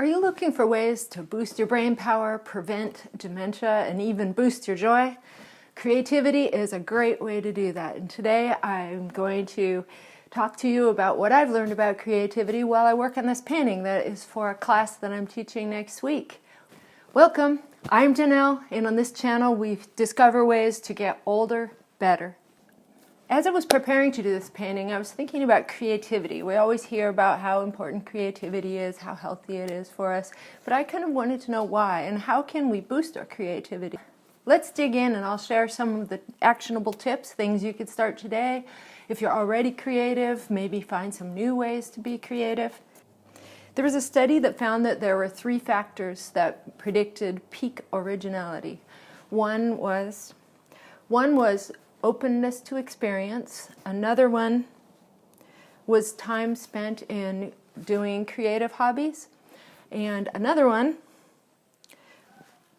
Are you looking for ways to boost your brain power, prevent dementia, and even boost your joy? Creativity is a great way to do that. And today I'm going to talk to you about what I've learned about creativity while I work on this painting that is for a class that I'm teaching next week. Welcome, I'm Janelle, and on this channel we discover ways to get older better. As I was preparing to do this painting, I was thinking about creativity. We always hear about how important creativity is, how healthy it is for us, but I kind of wanted to know why and how can we boost our creativity. Let's dig in and I'll share some of the actionable tips, things you could start today. If you're already creative, maybe find some new ways to be creative. There was a study that found that there were 3 factors that predicted peak originality. One was openness to experience. Another one was time spent in doing creative hobbies. And another one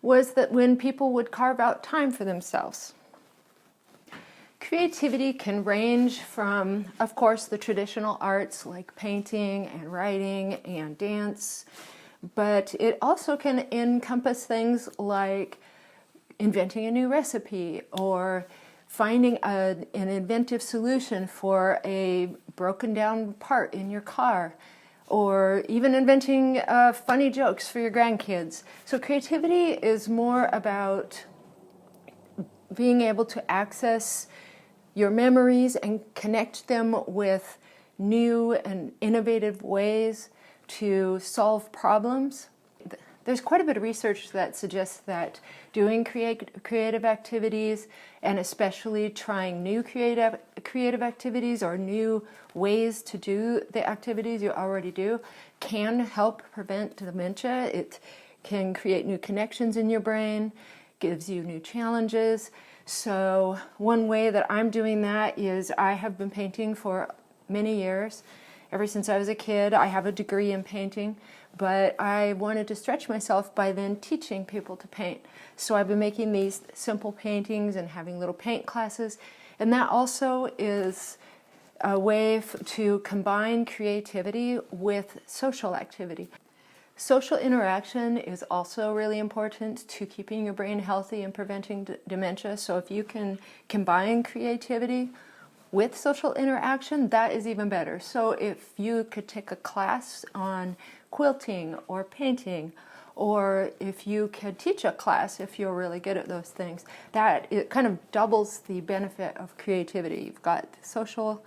was that when people would carve out time for themselves. Creativity can range from, of course, the traditional arts like painting and writing and dance, but it also can encompass things like inventing a new recipe or finding an inventive solution for a broken down part in your car, or even inventing funny jokes for your grandkids. So creativity is more about being able to access your memories and connect them with new and innovative ways to solve problems. There's quite a bit of research that suggests that doing creative activities, and especially trying new creative activities or new ways to do the activities you already do, can help prevent dementia. It can create new connections in your brain, gives you new challenges. So one way that I'm doing that is I have been painting for many years. Ever since I was a kid, I have a degree in painting, but I wanted to stretch myself by then teaching people to paint. So I've been making these simple paintings and having little paint classes, and that also is a way to combine creativity with social activity. Social interaction is also really important to keeping your brain healthy and preventing dementia. So if you can combine creativity with social interaction, that is even better. So if you could take a class on quilting or painting, or if you could teach a class if you're really good at those things, that it kind of doubles the benefit of creativity. You've got the social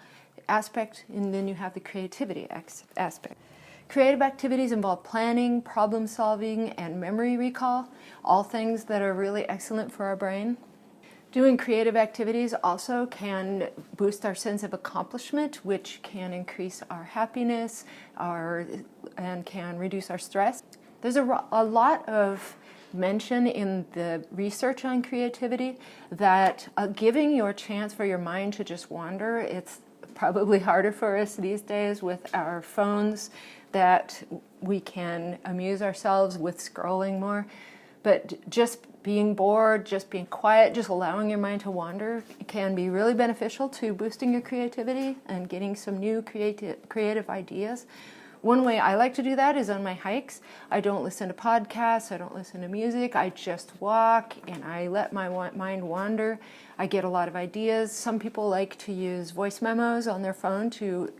aspect and then you have the creativity aspect. Creative activities involve planning, problem solving, and memory recall, all things that are really excellent for our brain. Doing creative activities also can boost our sense of accomplishment, which can increase our happiness and can reduce our stress. There's a lot of mention in the research on creativity that giving your chance for your mind to just wander, it's probably harder for us these days with our phones, that we can amuse ourselves with scrolling more. But just being bored, just being quiet, just allowing your mind to wander can be really beneficial to boosting your creativity and getting some new creative ideas. One way I like to do that is on my hikes. I don't listen to podcasts, I don't listen to music, I just walk and I let my mind wander. I get a lot of ideas. Some people like to use voice memos on their phone to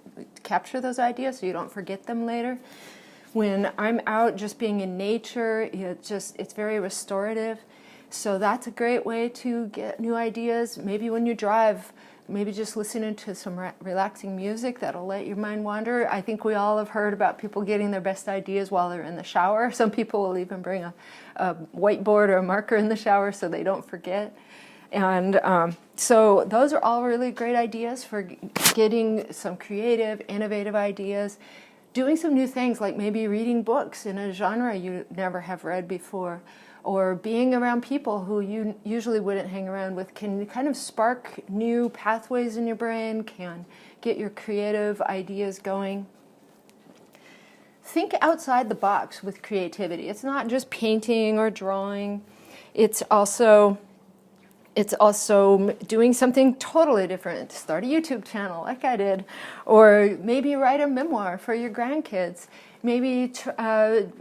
capture those ideas so you don't forget them later. When I'm out just being in nature, it's very restorative. So that's a great way to get new ideas. Maybe when you drive, maybe just listening to some relaxing music that'll let your mind wander. I think we all have heard about people getting their best ideas while they're in the shower. Some people will even bring a whiteboard or a marker in the shower so they don't forget. And so those are all really great ideas for getting some creative, innovative ideas. Doing some new things like maybe reading books in a genre you never have read before, or being around people who you usually wouldn't hang around with can kind of spark new pathways in your brain, can get your creative ideas going. Think outside the box with creativity. It's not just painting or drawing. It's also It's also doing something totally different. Start a YouTube channel like I did, or maybe write a memoir for your grandkids. Maybe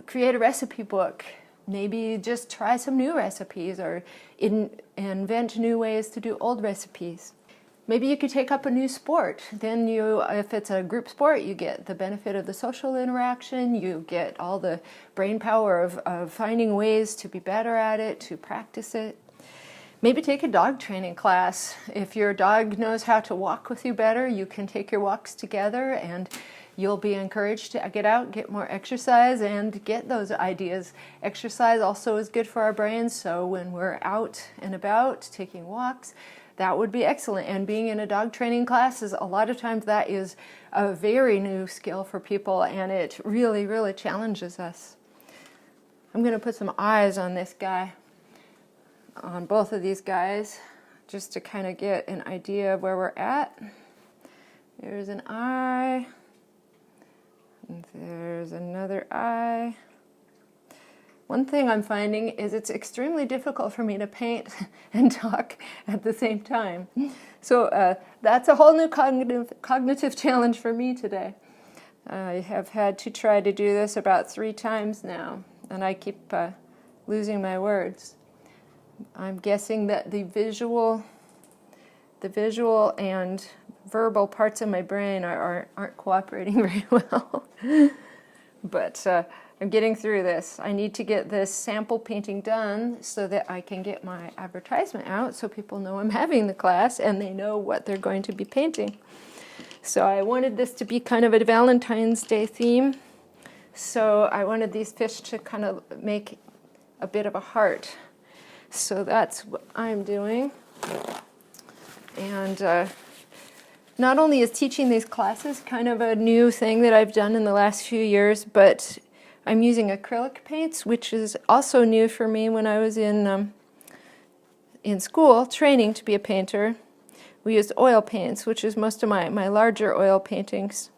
create a recipe book. Maybe just try some new recipes, or invent new ways to do old recipes. Maybe you could take up a new sport. Then if it's a group sport, you get the benefit of the social interaction. You get all the brain power of finding ways to be better at it, to practice it. Maybe take a dog training class. If your dog knows how to walk with you better, you can take your walks together, and you'll be encouraged to get out, get more exercise, and get those ideas. Exercise also is good for our brains, so when we're out and about taking walks, that would be excellent. And being in a dog training class is a lot of times that is a very new skill for people, and it really, really challenges us. I'm going to put some eyes on this guy, on both of these guys, just to kind of get an idea of where we're at. There's an eye. And there's another eye. One thing I'm finding is it's extremely difficult for me to paint and talk at the same time. So that's a whole new cognitive challenge for me today. I have had to try to do this about 3 times now, and I keep losing my words. I'm guessing that the visual and verbal parts of my brain aren't cooperating very well. But I'm getting through this. I need to get this sample painting done so that I can get my advertisement out so people know I'm having the class and they know what they're going to be painting. So I wanted this to be kind of a Valentine's Day theme. So I wanted these fish to kind of make a bit of a heart. So that's what I'm doing. And not only is teaching these classes kind of a new thing that I've done in the last few years, but I'm using acrylic paints, which is also new for me. When I was in school training to be a painter, we used oil paints, which is most of my larger oil paintings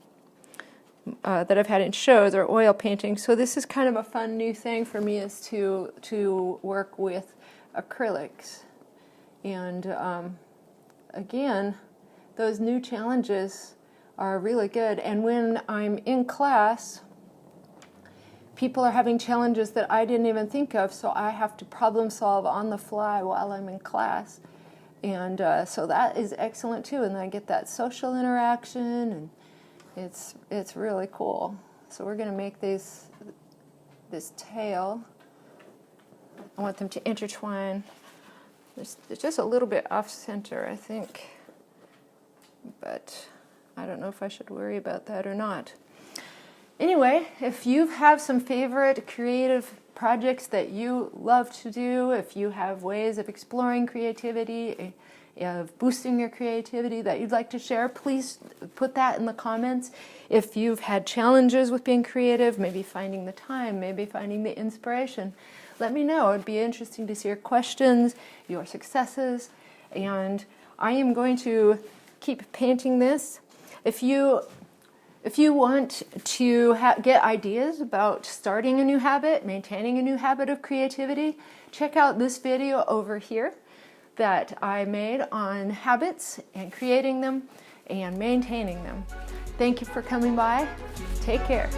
that I've had in shows are oil paintings. So this is kind of a fun new thing for me, is to work with acrylics. And again, those new challenges are really good. And when I'm in class, people are having challenges that I didn't even think of, so I have to problem solve on the fly while I'm in class. And so that is excellent too, and I get that social interaction, and it's really cool. So we're going to make this tail. I want them to intertwine. It's just a little bit off center, I think, but I don't know if I should worry about that or not. Anyway, if you have some favorite creative projects that you love to do, if you have ways of exploring creativity, of boosting your creativity that you'd like to share, please put that in the comments. If you've had challenges with being creative, maybe finding the time, maybe finding the inspiration, let me know. It'd be interesting to see your questions, your successes, and I am going to keep painting this. If you want to get ideas about starting a new habit, maintaining a new habit of creativity, check out this video over here that I made on habits and creating them and maintaining them. Thank you for coming by. Take care.